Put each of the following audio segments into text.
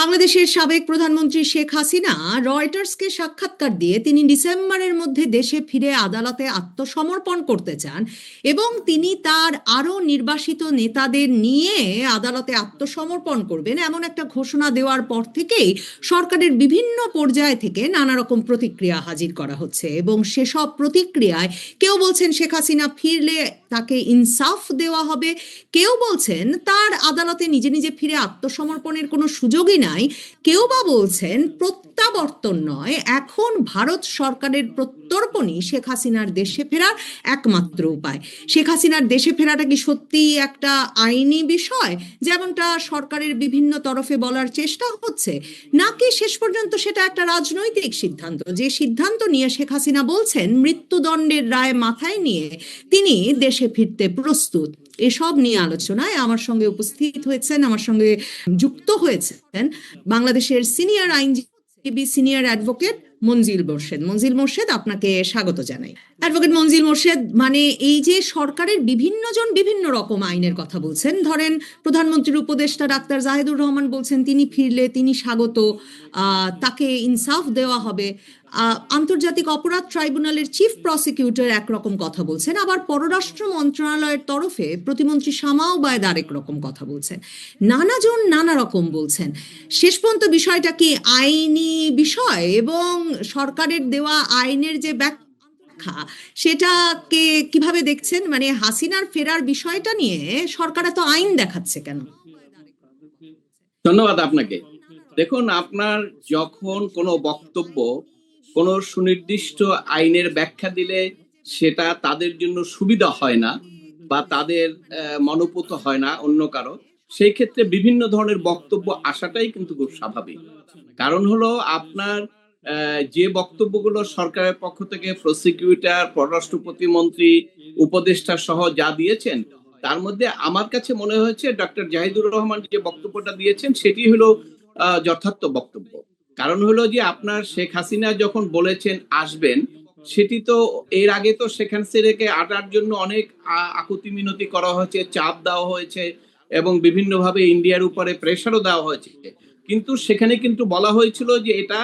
বাংলাদেশের সাবেক প্রধানমন্ত্রী শেখ হাসিনা রয়টার্সকে সাক্ষাৎকার দিয়ে তিনি ডিসেম্বরের মধ্যে দেশে ফিরে আদালতে আত্মসমর্পণ করতে চান এবং তিনি তার আরও নির্বাসিত নেতাদের নিয়ে আদালতে আত্মসমর্পণ করবেন এমন একটা ঘোষণা দেওয়ার পর থেকেই সরকারের বিভিন্ন পর্যায় থেকে নানা রকম প্রতিক্রিয়া হাজির করা হচ্ছে এবং সেসব প্রতিক্রিয়ায় কেউ বলছেন শেখ হাসিনা ফিরলে তাকে ইনসাফ দেওয়া হবে, কেউ বলছেন তার আদালতে নিজে নিজে ফিরে আত্মসমর্পণের কোনো সুযোগই নাই, কেউ বা বলছেন প্রত্যাবর্তন নয়, এখন ভারত সরকারের প্রত্যর্পণই শেখ হাসিনার দেশে ফেরার একমাত্র উপায়। শেখ হাসিনার দেশে ফেরাটা কি সত্যিই একটা আইনি বিষয় যেমনটা সরকারের বিভিন্ন তরফে বলার চেষ্টা হচ্ছে, নাকি শেষ পর্যন্ত সেটা একটা রাজনৈতিক সিদ্ধান্ত, যে সিদ্ধান্ত নিয়ে শেখ হাসিনা বলছেন মৃত্যুদণ্ডের রায় মাথায় নিয়ে তিনি দেশে ফিরতে প্রস্তুত? এসব নিয়ে আলোচনায় আমার সঙ্গে উপস্থিত হয়েছেন, আমার সঙ্গে যুক্ত হয়েছেন বাংলাদেশের সিনিয়র আইনজীবী, সিনিয়র অ্যাডভোকেট মনজিল মোরশেদ। মনজিল মোরশেদ, আপনাকে স্বাগত জানাই। অ্যাডভোকেট মনজিল মোরশেদ, মানে এই যে সরকারের বিভিন্ন জন বিভিন্ন রকম আইনের কথা বলছেন, ধরেন প্রধানমন্ত্রীর উপদেষ্টা ডাক্তার জাহিদুর রহমান বলছেন তিনি ফিরলে তিনি স্বাগত, তাকে ইনসাফ দেওয়া হবে। আন্তর্জাতিক অপরাধ ট্রাইব্যুনালের চিফ প্রসিকিউটর একরকম কথা বলছেন, আবার পররাষ্ট্র মন্ত্রণালয়ের তরফে প্রতিমন্ত্রী শামা ওবায়দ আরেক রকম কথা বলছেন, নানাজন নানা রকম বলছেন। শেষ পর্যন্ত বিষয়টা কি আইনি বিষয় এবং সরকারের দেওয়া আইনের যে ব্যাখ্যা সেটাকে কিভাবে দেখছেন? মানে হাসিনার ফেরার বিষয়টা নিয়ে সরকার এত আইন দেখাচ্ছে কেন? ধন্যবাদ আপনাকে। দেখুন, আপনার যখন কোনো বক্তব্য কোনো সুনির্দিষ্ট আইনের ব্যাখ্যা দিলে সেটা তাদের জন্য সুবিধা হয় না বা তাদের মনোপুত হয় না অন্য কারো, সেই ক্ষেত্রে বিভিন্ন ধরনের বক্তব্য আসাটাই কিন্তু খুব স্বাভাবিক। কারণ হলো আপনার যে বক্তব্যগুলো সরকারের পক্ষ থেকে প্রসিকিউটর, পররাষ্ট্র প্রতিমন্ত্রী, উপদেষ্টা সহ যা দিয়েছেন, তার মধ্যে আমার কাছে মনে হয়েছে ডক্টর জাহিদুর রহমান যে বক্তব্যটা দিয়েছেন সেটি হলো যথার্থ বক্তব্য। কারণ হলো যে আপনার শেখ হাসিনা যখন বলেছেন আসবেন, সেটি তো এর আগে তো সেখান থেকে আটার জন্য অনেক আকুতি মিনতি করা হয়েছে, চাপ দেওয়া হয়েছে এবং বিভিন্নভাবে ইন্ডিয়ার উপরে প্রেশারও দেওয়া হয়েছে, কিন্তু সেখানে কিন্তু বলা হয়েছিল যে এটা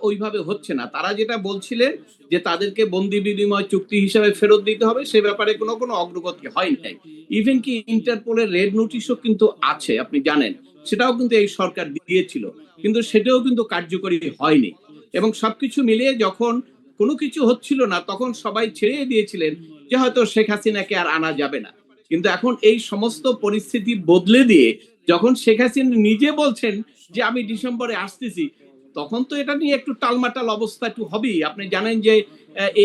ওইভাবে হচ্ছে না। তারা যেটা বলছিলেন যে তাদেরকে বন্দি বিনিময় চুক্তি হিসাবে ফেরত দিতে হবে, সে ব্যাপারে কোনো অগ্রগতি হয় নাই। ইভেন কি ইন্টারপোলের রেড নোটিশও কিন্তু আছে, আপনি জানেন, সেটাও কিন্তু এই সরকার দিয়েছিল, কিন্তু সেটাও কিন্তু কার্যকরী হয়নি। এবং সবকিছু মিলিয়ে যখন কোনো কিছু হচ্ছিল না তখন সবাই ছেড়ে দিয়েছিলেন যে হয়তো শেখ হাসিনাকে আর আনা যাবে না। কিন্তু এখন এই সমস্ত পরিস্থিতি বদলে দিয়ে যখন শেখ হাসিনা নিজে বলছেন যে আমি ডিসেম্বরে আসতেছি, তখন তো এটা নিয়ে একটু টালমাটাল অবস্থা একটু হবেই। আপনি জানেন যে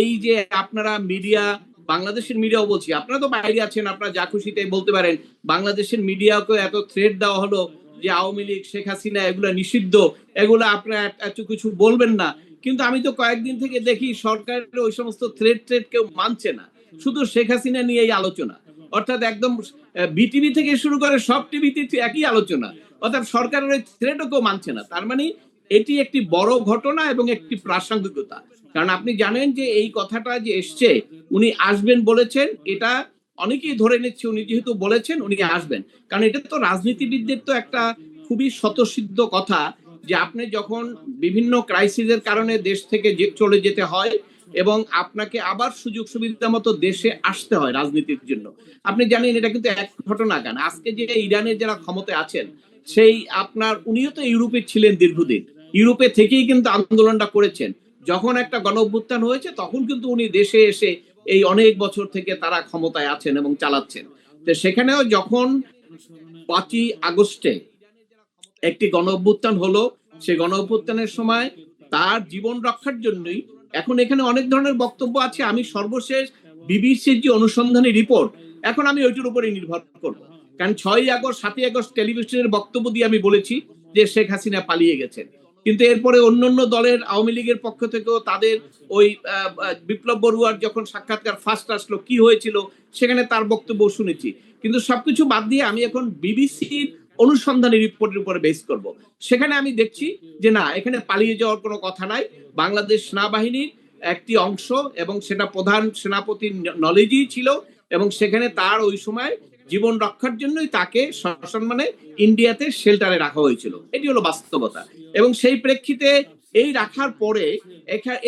এই যে আপনারা মিডিয়া, বাংলাদেশের মিডিয়াও বলছি, আপনারা তো বাইরে আছেন, আপনারা যা খুশি তাই বলতে পারেন, বাংলাদেশের মিডিয়াকে এত থ্রেট দেওয়া হলো যে আওয়ামী লীগ, শেখ হাসিনা এগুলো নিষিদ্ধ, এগুলো আপনারা এত কিছু বলবেন না। কিন্তু আমি তো কয়েকদিন থেকে দেখি সরকারের ওই সমস্ত থ্রেট কেউ মানছে না, শুধু শেখ হাসিনা নিয়েই আলোচনা। অর্থাৎ একদম বিটিভি থেকে শুরু করে সব টিভিতে একই আলোচনা, অর্থাৎ সরকারের ওই থ্রেটও কেউ মানছে না। তার মানে এটি একটি বড় ঘটনা এবং একটি প্রাসঙ্গিকতা। কারণ আপনি জানেন যে এই কথাটা যে এসছে, উনি আসবেন বলেছেন, এটা অনেকেই ধরে নিচ্ছে উনি যেহেতু বলেছেন উনি আসবেন। কারণ এটা তো রাজনীতিবিদদের তো একটা খুবই স্বতঃসিদ্ধ কথা যে আপনি যখন বিভিন্ন ক্রাইসিসের কারণে দেশ থেকে চলে যেতে হয় এবং আপনাকে আবার সুযোগ সুবিধা মতো দেশে আসতে হয় রাজনীতির জন্য। আপনি জানেন এটা কিন্তু এক ঘটনা কেন, আজকে যে ইরানের যারা ক্ষমতায় আছেন সেই আপনার উনিও তো ইউরোপে ছিলেন দীর্ঘদিন, ইউরোপে থেকেই কিন্তু আন্দোলনটা করেছেন। যখন একটা গণ অভ্যুত্থান হয়েছে তখন কিন্তু উনি দেশে এসে এই অনেক বছর থেকে তারা ক্ষমতায় আছেন এবং চালাচ্ছেন। তো সেখানেও যখন 5ই আগস্টে একটি গণ অভ্যুত্থান হলো, সেই গণ অভ্যুত্থানের সময় তার জীবন রক্ষার জন্যই এখন এখানে অনেক ধরনের বক্তব্য আছে। আমি সর্বশেষ বিবিসির যে অনুসন্ধানী রিপোর্ট, এখন আমি ওইটির উপরে নির্ভর করবো। কারণ 6ই আগস্ট 7ই আগস্ট টেলিভিশনের বক্তব্য দিয়ে আমি বলেছি যে শেখ হাসিনা পালিয়ে গেছেন, কিন্তু এরপরে অন্যান্য দলের আওয়ামী লীগের পক্ষ থেকেও তাদের ওই বিপ্লব বড়ুয়ার যখন সাক্ষাৎকার ফার্স্ট আসলো কি হয়েছিল সেখানে তার বক্তব্য শুনেছি। কিন্তু সবকিছু বাদ দিয়ে আমি এখন বিবিসির অনুসন্ধানী রিপোর্টের উপরে বেস করব। সেখানে আমি দেখছি যে না, এখানে পালিয়ে যাওয়ার কোনো কথা নাই। বাংলাদেশ সেনাবাহিনীর একটি অংশ এবং সেটা প্রধান সেনাপতির নলেজই ছিল এবং সেখানে তার ওই সময় জীবন রক্ষার জন্যই তাকে সসম্মানে ইন্ডিয়াতে শেল্টারে রাখা হয়েছিল। এটি হলো বাস্তবতা। এবং সেই প্রেক্ষিতে এই রাখার পরে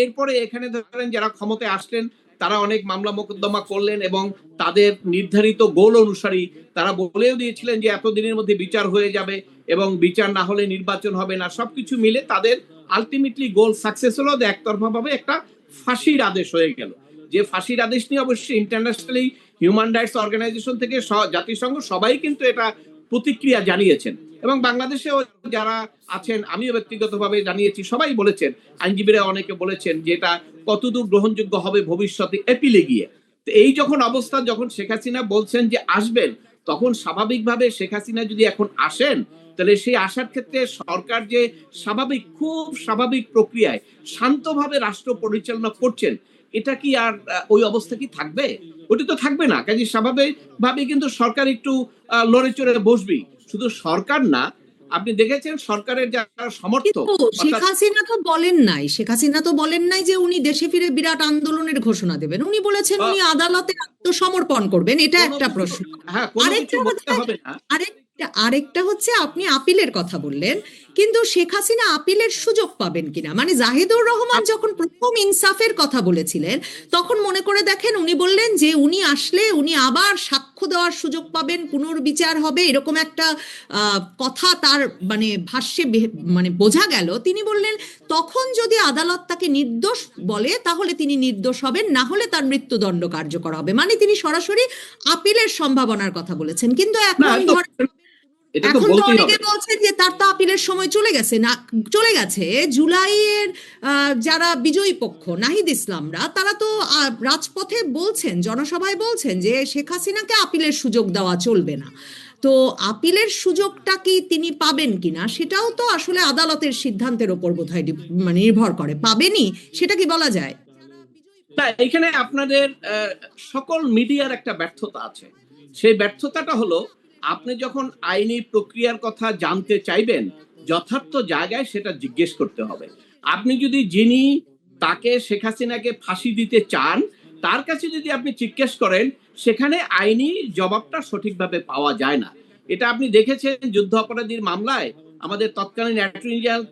এরপরে এখানে ধরেন যারা ক্ষমতায় আসলেন তারা অনেক মামলা মোকদ্দমা করলেন এবং তাদের নির্ধারিত গোল অনুসারী তারা বলেও দিয়েছিলেন যে এতদিনের মধ্যে বিচার হয়ে যাবে এবং বিচার না হলে নির্বাচন হবে না। সবকিছু মিলে তাদের আলটিমেটলি গোল সাকসেস হলো, একতরফা ভাবে একটা ফাঁসির আদেশ হয়ে গেল। যে ফাঁসির আদেশ নিয়ে অবশ্যই ইন্টারন্যাশনালি হিউম্যান রাইটস অর্গানাইজেশন থেকে জাতিসংঘ সবাই কিন্তু এটা প্রতিক্রিয়া জানিয়েছেন এবং বাংলাদেশেও যারা আছেন, আমিও ব্যক্তিগতভাবে জানিয়েছি, সবাই বলেছেন, আইনজীবীরা অনেকে বলেছেন যে এটা কতদূর গ্রহণযোগ্য হবে ভবিষ্যতে এপিলে গিয়ে। তো এই যখন অবস্থা, যখন শেখ হাসিনা বলছেন যে আসবেন, তখন স্বাভাবিকভাবে শেখ হাসিনা যদি এখন আসেন তাহলে সেই আসার ক্ষেত্রে সরকার যে খুব স্বাভাবিক প্রক্রিয়ায় শান্তভাবে রাষ্ট্র পরিচালনা করছেন, এটা কি আর ওই অবস্থা কি থাকবে? ওটি তো থাকবে না। কাজে স্বাভাবিকভাবে কিন্তু সরকার একটু লড়ে চড়ে বসবেই। শুধু সরকার না, আপনি দেখেছেন সরকারের যারা সমর্থক, কিন্তু শেখ হাসিনা তো বলেন নাই যে উনি দেশে ফিরে বিরাট আন্দোলনের ঘোষণা দেবেন। উনি বলেছেন উনি আদালতে আত্মসমর্পণ করবেন। এটা একটা প্রশ্ন। হ্যাঁ, কোনো কিছু বলতে হবে না। আরেকটা হচ্ছে আপনি আপিলের কথা বললেন, কিন্তু শেখ হাসিনা আপিলের সুযোগ পাবেন কিনা, মানে জাহিদুর রহমান যখন প্রথম ইনসাফের কথা বলেছিলেন তখন মনে করে দেখেন উনি বললেন যে উনি আসলে উনি আবার সাক্ষ্য দেওয়ার সুযোগ পাবেন, পুনর্বিচার হবে, এরকম একটা কথা তার মানে ভাষ্যে মানে বোঝা গেল। তিনি বললেন তখন যদি আদালত তাকে নির্দোষ বলে তাহলে তিনি নির্দোষ হবেন, না হলে তার মৃত্যুদণ্ড কার্যকর হবে। মানে তিনি সরাসরি আপিলের সম্ভাবনার কথা বলেছেন। কিন্তু এখন এখন তো অনেকে বলছেন যে তার তো আপিলের সময় চলে গেছে। জুলাইয়ের যারা বিজয়ী পক্ষ নাহিদ ইসলামরা তারা তো রাজপথে বলছেন, জনসভায় বলছেন যে শেখ হাসিনাকে আপিলের সুযোগ দেওয়া চলবে না। তো আপিলের সুযোগটা কি তিনি পাবেন কিনা সেটাও তো আসলে আদালতের সিদ্ধান্তের উপর বোধহয় মানে নির্ভর করে। পাবেনই, সেটা কি বলা যায়? না, এখানে আপনাদের সকল মিডিয়ার একটা ব্যর্থতা আছে। সেই ব্যর্থতাটা হলো, আপনি যখন আইনি প্রক্রিয়ার কথা জানতে চাইবেন যথার্থ জায়গায় সেটা জিজ্ঞেস করতে হবে। আপনি যদি যিনি তাকে শেখ হাসিনাকে ফাঁসি দিতে চান তার কাছে যদি আপনি জিজ্ঞেস করেন, সেখানে আইনি জবাবটা সঠিকভাবে পাওয়া যায় না। এটা আপনি দেখেছেন যুদ্ধ অপরাধীর মামলায় আমাদের তৎকালীন অ্যাটর্নি জেনারেল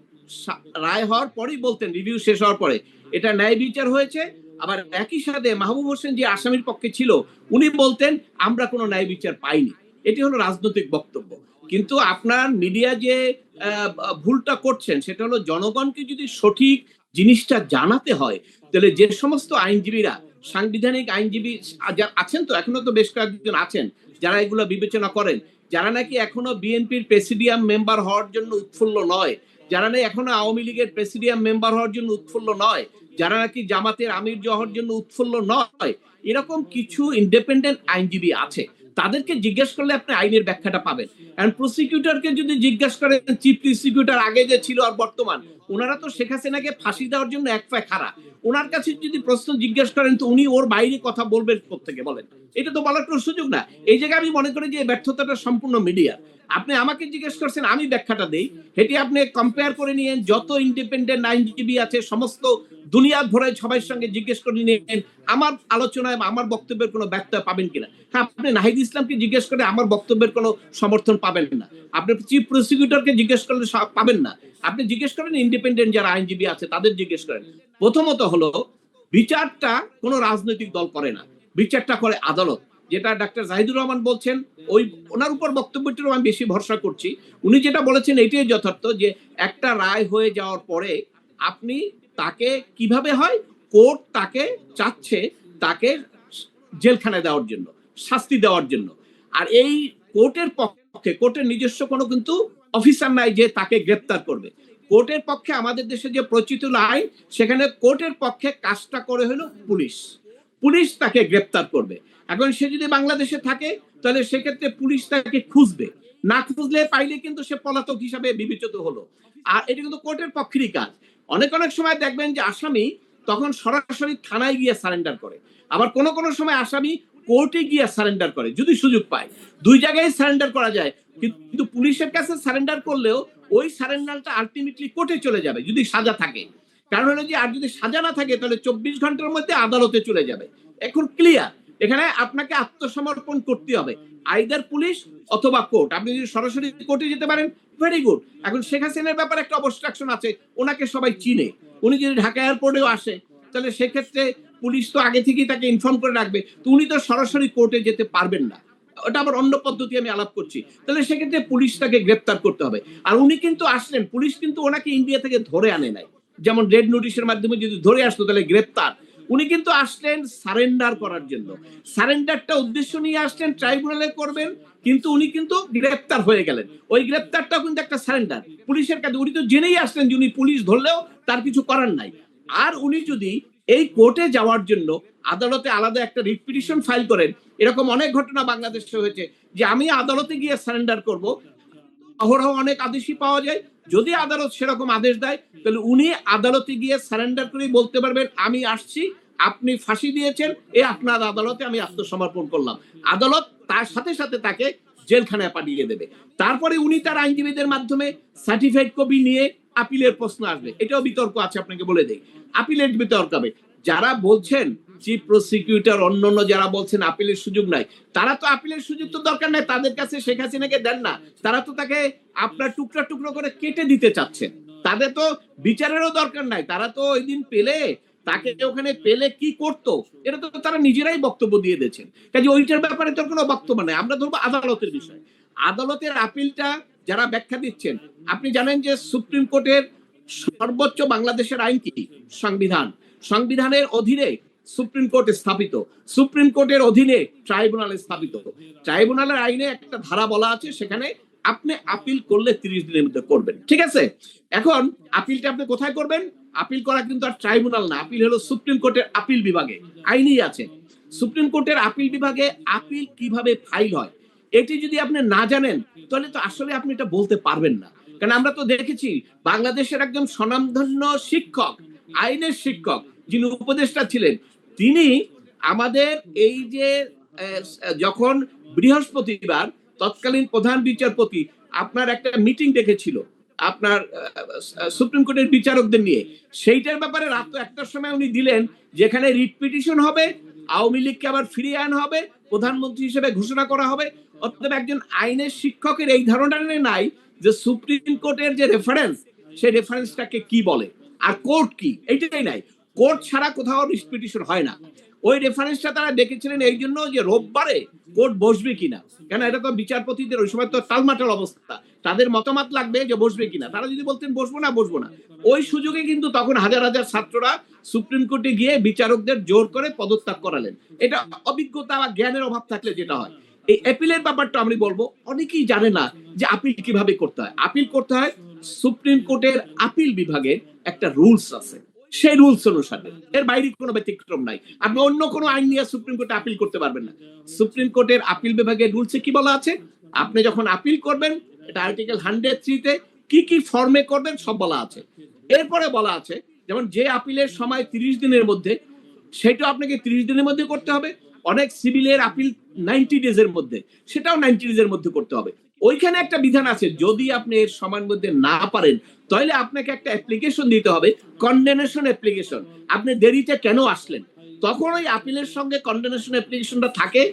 রায় হওয়ার পরেই বলতেন, রিভিউ শেষ হওয়ার পরে, এটা ন্যায় বিচার হয়েছে। আবার একই সাথে মাহবুব হোসেন যে আসামির পক্ষে ছিল উনি বলতেন আমরা কোনো ন্যায় বিচার পাইনি। এটি হলো রাজনৈতিক বক্তব্য। কিন্তু আপনার মিডিয়া যে ভুলটা করছেন সেটা হলো, জনগণকে যদি সঠিক জিনিসটা জানাতে হয় তাহলে যে সমস্ত আইনজীবীরা, সাংবিধানিক আইনজীবী আছেন, তো এখনো তো বেশ কয়েকজন আছেন যারা এগুলো বিবেচনা করেন, যারা নাকি এখনো বিএনপির প্রেসিডিয়াম মেম্বার হওয়ার জন্য উৎফুল্ল নয়, যারা নাকি এখনো আওয়ামী লীগের প্রেসিডিয়াম মেম্বার হওয়ার জন্য উৎফুল্ল নয়, যারা নাকি জামাতের আমির হওয়ার জন্য উৎফুল্ল নয়, এরকম কিছু ইন্ডিপেন্ডেন্ট আইনজীবী আছে। তাদেরকে জিজ্ঞেস করলে আপনি আইনের ব্যাখ্যাটা পাবেন। এন্ড প্রসিকিউটরকে যদি জিজ্ঞেস করেন, চিফ প্রসিকিউটর আগে যে ছিল আর বর্তমান, ওনারা তো শেখ হাসিনাকে ফাঁসি দেওয়ার জন্য এক পায়ে খাড়া। ওনার কাছে যদি প্রশ্ন জিজ্ঞেস করেন তো উনি ওর বাইরে কথা বলবেন কোত্থেকে বলেন? এটা তো বলার কোনো সুযোগ না। এই জায়গায় আমি মনে করি যে ব্যর্থতাটা সম্পূর্ণ মিডিয়া। আপনি আমাকে জিজ্ঞেস করছেন, আমি ব্যাখ্যাটা দেই, সেটি আপনি কম্পেয়ার করে নিয়েন, যত ইন্ডিপেন্ডেন্ট আইনজীবী আছে সমস্ত দুনিয়া ভরে সবার সঙ্গে জিজ্ঞেস করে নিয়েন, আমার আলোচনায় আমার বক্তব্যের কোনো ব্যত্যয় পাবেন কিনা। হ্যাঁ, আপনি নাহিদ ইসলামকে জিজ্ঞেস করে আমার বক্তব্যের কোনো সমর্থন পাবেন না। আপনি চিফ প্রসিকিউটরকে জিজ্ঞেস করলে পাবেন না। আপনি জিজ্ঞেস করেন ইন্ডিপেন্ডেন্ট যারা আইনজীবী আছে তাদের জিজ্ঞেস করেন। প্রথমত হলো, বিচারটা কোনো রাজনৈতিক দল করে না, বিচারটা করে আদালত। যেটা ডাক্তার জাহিদুর রহমান বলছেন, ওই ওনার উপর বক্তব্যটিরও আমি বেশি ভরসা করছি। উনি যেটা বলেছেন এটাই যথার্থ, যে একটা রায় হয়ে যাওয়ার পরে আপনি তাকে কিভাবে হয়, কোর্ট তাকে চাচ্ছে তাকে জেলখানায় দেওয়ার জন্য, শাস্তি দেওয়ার জন্য। আর এই কোর্টের পক্ষে, কোর্টের নিজস্ব কোনো কিন্তু অফিসার নাই যে তাকে গ্রেপ্তার করবে। কোর্টের পক্ষে আমাদের দেশে যে প্রচিত আইন, সেখানে কোর্টের পক্ষে কাজটা করে হলো পুলিশ। পুলিশ তাকে গ্রেপ্তার করবে। এখন সে যদি বাংলাদেশে থাকে তাহলে সেক্ষেত্রে পুলিশ তাকে খুঁজবে, না খুঁজলে পাইলে কিন্তু সে পলাতক হিসাবে বিবেচিত হলো। আর এটা কিন্তু কোর্টের পক্ষেরই কাজ। অনেক সময় দেখবেন যে আসামি তখন সরাসরি থানায় গিয়ে সারেন্ডার করে, আবার কোনো সময় আসামি কোর্টে গিয়ে সারেন্ডার করে যদি সুযোগ পায়। দুই জায়গায় সারেন্ডার করা যায়, কিন্তু পুলিশের কাছে সারেন্ডার করলেও ওই সারেন্ডারটা আলটিমেটলি কোর্টে চলে যাবে যদি সাজা থাকে। কারণ হলো যে আর যদি সাজা না থাকে তাহলে 24 ঘন্টার মধ্যে আদালতে চলে যাবে। এখন ক্লিয়ার। এখানে আপনাকে আত্মসমর্পণ করতে হবে, আইদার পুলিশ অথবা কোর্ট। আপনি যদি সরাসরি কোর্টে যেতে পারেন, ভেরি গুড। এখন শেখ হাসিনার ব্যাপারে একটা অবস্ট্রাকশন আছে, ওনাকে সবাই চিনে, উনি যদি ঢাকা এয়ারপোর্টেও আসে তাহলে সেক্ষেত্রে পুলিশ তো আগে থেকেই তাকে ইনফর্ম করে রাখবে, তো উনি তো সরাসরি কোর্টে যেতে পারবেন না, ওটা আবার অন্য পদ্ধতি আমি আলাপ করছি। তাহলে সেক্ষেত্রে পুলিশ তাকে গ্রেপ্তার করতে হবে। আর উনি কিন্তু আসলেন, পুলিশ কিন্তু ওনাকে ইন্ডিয়া থেকে ধরে আনে নাই, যেমন রেড নোটিশের মাধ্যমে যদি ধরে আসতো তাহলে গ্রেপ্তার। উনি কিন্তু আসলেন সারেন্ডার করার জন্য, সারেন্ডারটা উদ্দেশ্য নিয়ে আসলেন ট্রাইব্যুনালে করবেন, কিন্তু উনি কিন্তু গ্রেপ্তার হয়ে গেলেন। ওই গ্রেপ্তারটাও কিন্তু একটা সারেন্ডার পুলিশের কাছে। উনি তো জেনেই আসলেন যে উনি পুলিশ ধরলেও তার কিছু করার নাই। আর উনি যদি এই কোর্টে যাওয়ার জন্য আদালতে আলাদা একটা রিট পিটিশন ফাইল করেন, এরকম অনেক ঘটনা বাংলাদেশে হয়েছে যে আমি আদালতে গিয়ে সারেন্ডার করব, অহরহ অনেক আদেশই পাওয়া যায়। যদি আদালত সেরকম আদেশ দেয় তাহলে উনি আদালতে গিয়ে সারেন্ডার করে বলতে পারবেন আমি আসছি, আপনি ফাঁসি দিয়েছেন, এ আপনার আদালতে আমি আত্মসমর্পণ করলাম। আদালত তার সাথে সাথে তাকে জেলখানায় পাঠিয়ে দেবে। তারপরে উনি তার আইনজীবীদের মাধ্যমে সার্টিফাইড কপি নিয়ে আপিলের প্রশ্ন আসবে। এটাও বিতর্ক আছে, আপনাকে বলে দেই, আপিলের বিতর্ক হবে। যারা বলছেন চিফ প্রসিকিউটর অন্যান্য যারা বলছেন আপিলের সুযোগ নাই, তারা তো আপিলের সুযোগ তো দরকার নাই, তাদের কাছে শেখ হাসিনাকে দেন না, তারা তো তাকে আপনার টুকরা টুকরো করে কেটে দিতে চাচ্ছেন, তাদের তো বিচারেরও দরকার নাই। তারা তো ওই দিন পেলে তাকে ওখানে পেলে কি করতো এটা তো তারা নিজেরাই বক্তব্য দিয়ে দিয়েছেন। কাজে ওইটার ব্যাপারে তো কোনো বক্তব্য নাই। আমরা ধরবো আদালতের বিষয়, আদালতের আপিলটা যারা ব্যাখ্যা দিচ্ছেন। আপনি জানেন যে সুপ্রিম কোর্টের সর্বোচ্চ বাংলাদেশের আইন কি? সংবিধান। সংবিধানের অধীনে সুপ্রিম কোর্ট স্থাপিত, সুপ্রিম কোর্টের অধীনে ট্রাইব্যুনাল স্থাপিত। ট্রাইব্যুনালের আইনে একটা ধারা বলা আছে, সেখানে আপনি আপিল করলে 30 দিনের মধ্যে করবেন, ঠিক আছে? এখন আপিলটা আপনি কোথায় করবেন? আপিল করা কিন্তু আর ট্রাইব্যুনাল না, আপিল হলো সুপ্রিম কোর্টের আপিল বিভাগে, আইনই আছে। সুপ্রিম কোর্টের আপিল বিভাগে আপিল কিভাবে ফাইল হয় এটি যদি আপনি না জানেন তাহলে তো আসলে আপনি এটা বলতে পারবেন না। কারণ আমরা তো দেখেছি বাংলাদেশের একজন স্বনামধন্য শিক্ষক, আইনের শিক্ষক যিনি উপদেষ্টা ছিলেন, তিনি আমাদের এই যে যখন বৃহস্পতিবার তৎকালীন প্রধান বিচারপতি আপনার একটা মিটিং ডেকেছিল আপনার সুপ্রিম কোর্টের বিচারকদের নিয়ে, সেইটার ব্যাপারে রাত 1টার সময় উনি দিলেন যেখানে রিট পিটিশন হবে, আওয়ামী লীগকে আবার ফিরিয়ে আনা হবে, প্রধানমন্ত্রী হিসেবে ঘোষণা করা হবে। অর্থাৎ একজন আইনের শিক্ষকের এই ধারণা নাই যে সুপ্রিম কোর্টের যে রেফারেন্স, সেই রেফারেন্সটাকে কি বলে আর কোর্ট কি, এইটাই নাই। কোর্ট ছাড়া কোথাও রিট পিটিশন হয় না। ওই রেফারেন্সটা তারা ডেকেছিলেন এই জন্য যে রোববারে কোর্ট বসবে কিনা, কেন এটা তো বিচারপতিদের ওই সময় তো টালমাটাল অবস্থা, তাদের মতামত লাগবে যে বসবে কিনা। তারা যদি বলতেন বসবো না, ওই সুযোগে কিন্তু তখন হাজার হাজার ছাত্ররা সুপ্রিম কোর্টে গিয়ে বিচারকদের জোর করে পদত্যাগ করালেন। এটা অভিজ্ঞতা বা জ্ঞানের অভাব থাকলে যেটা হয়। এই অ্যাপিলের ব্যাপারটা আমি বলবো, অনেকেই জানে না যে আপিল কিভাবে করতে হয়। আপিল করতে হয় সুপ্রিম কোর্টের আপিল বিভাগের একটা রুলস আছে, সেই রুলস অনুসারে, এর বাইরে কোনো ব্যতিক্রম নাই। আপনি অন্য কোনো আইন নিয়ে সুপ্রিম কোর্টে আপিল করতে পারবেন না। সুপ্রিম কোর্টের আপিল বিভাগের রুলসে কি বলা আছে, আপনি যখন আপিল করবেন এটা আর্টিকেল 103-তে কি কি ফর্মে করবেন সব বলা আছে। এরপরে বলা আছে যেমন যে আপিলের সময় 30 দিনের মধ্যে, সেটা আপনাকে 30 দিনের মধ্যে করতে হবে। অনেক সিভিলের আপিল 90 ডেজের মধ্যে, সেটাও 90 ডেজের মধ্যে করতে হবে। ওইখানে একটা বিধান আছে, যদি আপনি এর সময়ের মধ্যে না পারেন তাহলে আপনাকে একটা অ্যাপ্লিকেশন দিতে হবে, কন্ডেনেশন অ্যাপ্লিকেশন। আপনি দেরিতে কেন আসলেন, তখন ওই আপিলের সঙ্গে কন্ডেনেশন অ্যাপ্লিকেশনটা থাকে।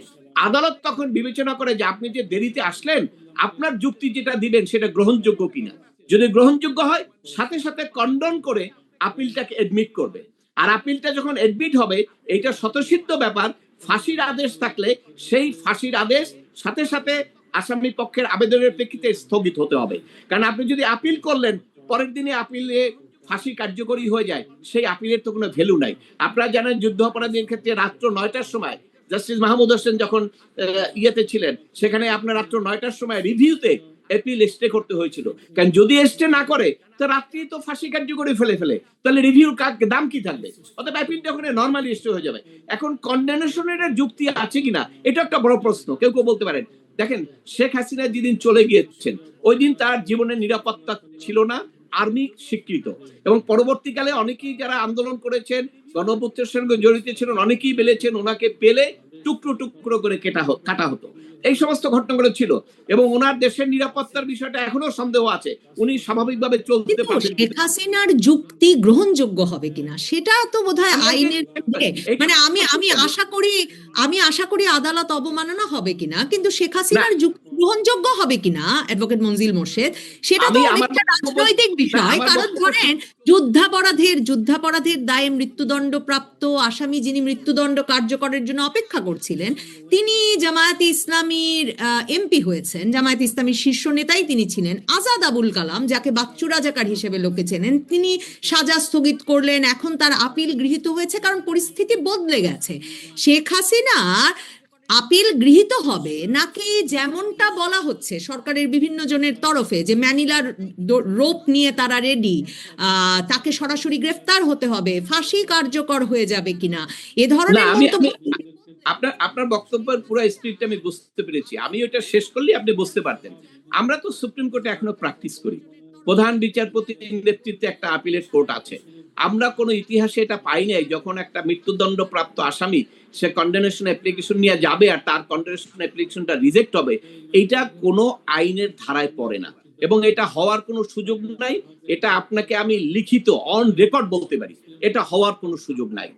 আদালত তখন বিবেচনা করে যে আপনি যে দেরিতে আসলেন আপনার যুক্তি যেটা দিবেন সেটা গ্রহণযোগ্য কিনা। যদি গ্রহণযোগ্য হয় সাথে সাথে কন্ডন করে আপিলটাকে এডমিট করবে। আর আপিলটা যখন এডমিট হবে, এটা স্বতঃসিদ্ধ ব্যাপার, ফাঁসির আদেশ থাকলে সেই ফাঁসির আদেশ সাথে সাথে আসামি পক্ষের আবেদনের প্রেক্ষিতে স্থগিত হতে হবে। কারণ আপনি যদি আপিল করলেন পরের দিনে আপিলে ফাঁসি কার্যকরী হয়ে যায়, সেই আপিলের তো কোনো ভ্যালু নাই। আপনারা জানেন যুদ্ধ অপরাধীর ক্ষেত্রে রাত্র 9টার সময় জাস্টিস মাহমুদ হোসেন যখন ইয়েতে ছিলেন, সেখানে আপনার রাত্র 9টার সময় রিভিউতে অ্যাপিল স্টে করতে হয়েছিল। কারণ যদি স্টে না করে তো রাত্রি তো ফাঁসি কার্যকরী ফেলে তাহলে রিভিউর দাম কি থাকবে। অর্থাৎ অ্যাপিলটা ওখানে নর্মালি স্টে হয়ে যাবে। এখন কন্ডেনেশনের যুক্তি আছে কিনা এটা একটা বড় প্রশ্ন। কেউ বলতে পারেন, দেখেন শেখ হাসিনা যেদিন চলে গিয়েছেন ওই দিন তার জীবনের নিরাপত্তা ছিল না, আর্মি স্বীকৃত, এবং পরবর্তীকালে অনেকেই যারা আন্দোলন করেছেন গণঅভ্যুত্থানের সঙ্গে জড়িত ছিলেন অনেকেই বলেছেন ওনাকে পেলে টুকরো টুকরো করে কাটা হতো। এই সমস্ত ঘটনাগুলো ছিল, এবং ওনার দেশের নিরাপত্তার বিষয়টা এখনো সন্দেহ আছে, উনি স্বাভাবিকভাবে চলতে কিন্তু পারবেন শেখ হাসিনার যুক্তি গ্রহণযোগ্য হবে কিনা সেটা তো বোধহয় আইনের মধ্যে, মানে আমি আশা করি আদালত অবমাননা হবে কিনা, কিন্তু শেখ হাসিনার যুক্তি গ্রহণযোগ্য হবে কিনা অ্যাডভোকেট মনজিল মোর্শেদ, সেটা তো অনেকটা রাজনৈতিক বিষয়। কারণ ধরেন যুদ্ধাপরাধের দায়ে মৃত্যুদণ্ডপ্রাপ্ত আসামি যিনি মৃত্যুদণ্ড কার্যকরের জন্য অপেক্ষা করছিলেন, তিনি জামায়াতে ইসলামীর এমপি হয়েছেন, জামায়াতে ইসলামীর শীর্ষ নেতাই তিনি ছিলেন। আজাদ আবুল কালাম, যাকে বাচ্চু রাজাকার হিসেবে লোকে চেনেন, তিনি সাজা স্থগিত করলেন, এখন তার আপিল গৃহীত হয়েছে কারণ পরিস্থিতি বদলে গেছে। শেখ হাসিনা আপিল গৃহীত হবে নাকি, যেমনটা বলা হচ্ছে সরকারের বিভিন্ন জনের তরফে যে ম্যানিলার রোপ নিয়ে তারা রেডি, তাকে সরাসরি গ্রেফতার হতে হবে, ফাঁসি কার্যকর হয়ে যাবে কিনা, এ ধরনের মন্তব্য। আপনার বক্তব্যের পুরো স্পিরিট আমি বুঝতে পেরেছি, আমি ওটা শেষ করলে আপনি বুঝতে পারতেন। আমরা তো সুপ্রিম কোর্টে এখনো প্র্যাকটিস করি, প্রধান বিচারপতির নেতৃত্বে একটা আপিলেট কোর্ট আছে। আমরা কোনো ইতিহাসে এটা পাই নাই যখন একটা মৃত্যুদণ্ড প্রাপ্ত আসামি সে কন্ডেনেশন অ্যাপ্লিকেশন নিয়ে যাবে আর তার কন্ডেনেশন অ্যাপ্লিকেশনটা রিজেক্ট হবে, এটা কোনো আইনের ধারায় পড়ে না এবং এটা হওয়ার কোনো সুযোগ নাই। এটা আপনাকে আমি লিখিত অন রেকর্ড বলতে পারি, এটা হওয়ার কোনো সুযোগ নাই।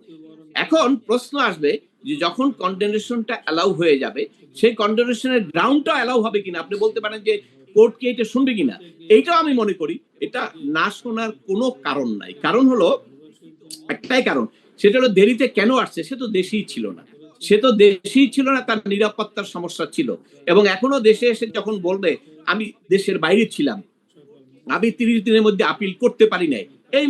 এখন প্রশ্ন আসবে যে যখন কন্ডেনেশনটা অ্যালাউ হয়ে যাবে, সেই কন্ডেনেশনের গ্রাউন্ডটা অ্যালাউ হবে কিনা। আপনি বলতে পারেন যে কোর্ট কি এটা শুনবে কিনা, এইটাও আমি মনে করি এটা না শোনার কোনো কারণ নাই। কারণ হলো একটাই কারণ, সেটা হলো দেরিতে কেন আসছে, সে তো দেশেই ছিল না, তার নিরাপত্তার সমস্যা ছিল। এবং এখনো দেশে এসে যখন বলবে আমি দেশের বাইরে ছিলাম, আমি 30 দিনের মধ্যে আপিল করতে পারি নাই, এই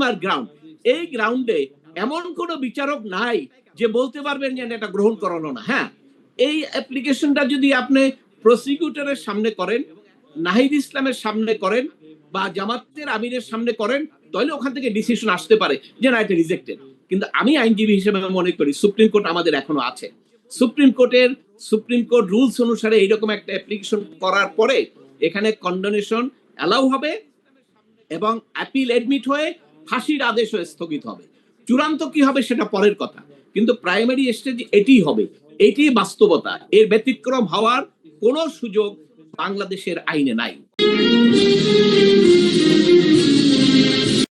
গ্রাউন্ডে এমন কোনো বিচারক নাই যে বলতে পারবেন যে এটা গ্রহণ করানো না। হ্যাঁ, এই অ্যাপ্লিকেশনটা যদি আপনি প্রসিকিউটরের সামনে করেন, নাহিদ ইসলামের সামনে করেন বা জামাতের আমিরের সামনে করেন, তাহলে ওখান থেকে ডিসিশন আসতে পারে যে না এটা রিজেক্টেড। কিন্তু আমি আইনজীবী হিসেবে মনে করি সুপ্রিম কোর্ট আমাদের এখনো আছে। সুপ্রিম কোর্ট রুলস অনুসারে এইরকম একটা অ্যাপ্লিকেশন করার পরে এখানে কন্ডোনেশন অ্যালাউ হবে এবং অ্যাপিল এডমিট হয়ে ফাঁসির আদেশ হয়ে স্থগিত হবে। চূড়ান্ত কি হবে সেটা পরের কথা, কিন্তু প্রাইমারি স্টেজ এটিই হবে, এটি বাস্তবতা। এর ব্যতিক্রম হওয়ার কোনো সুযোগ বাংলাদেশের আইনে নাই।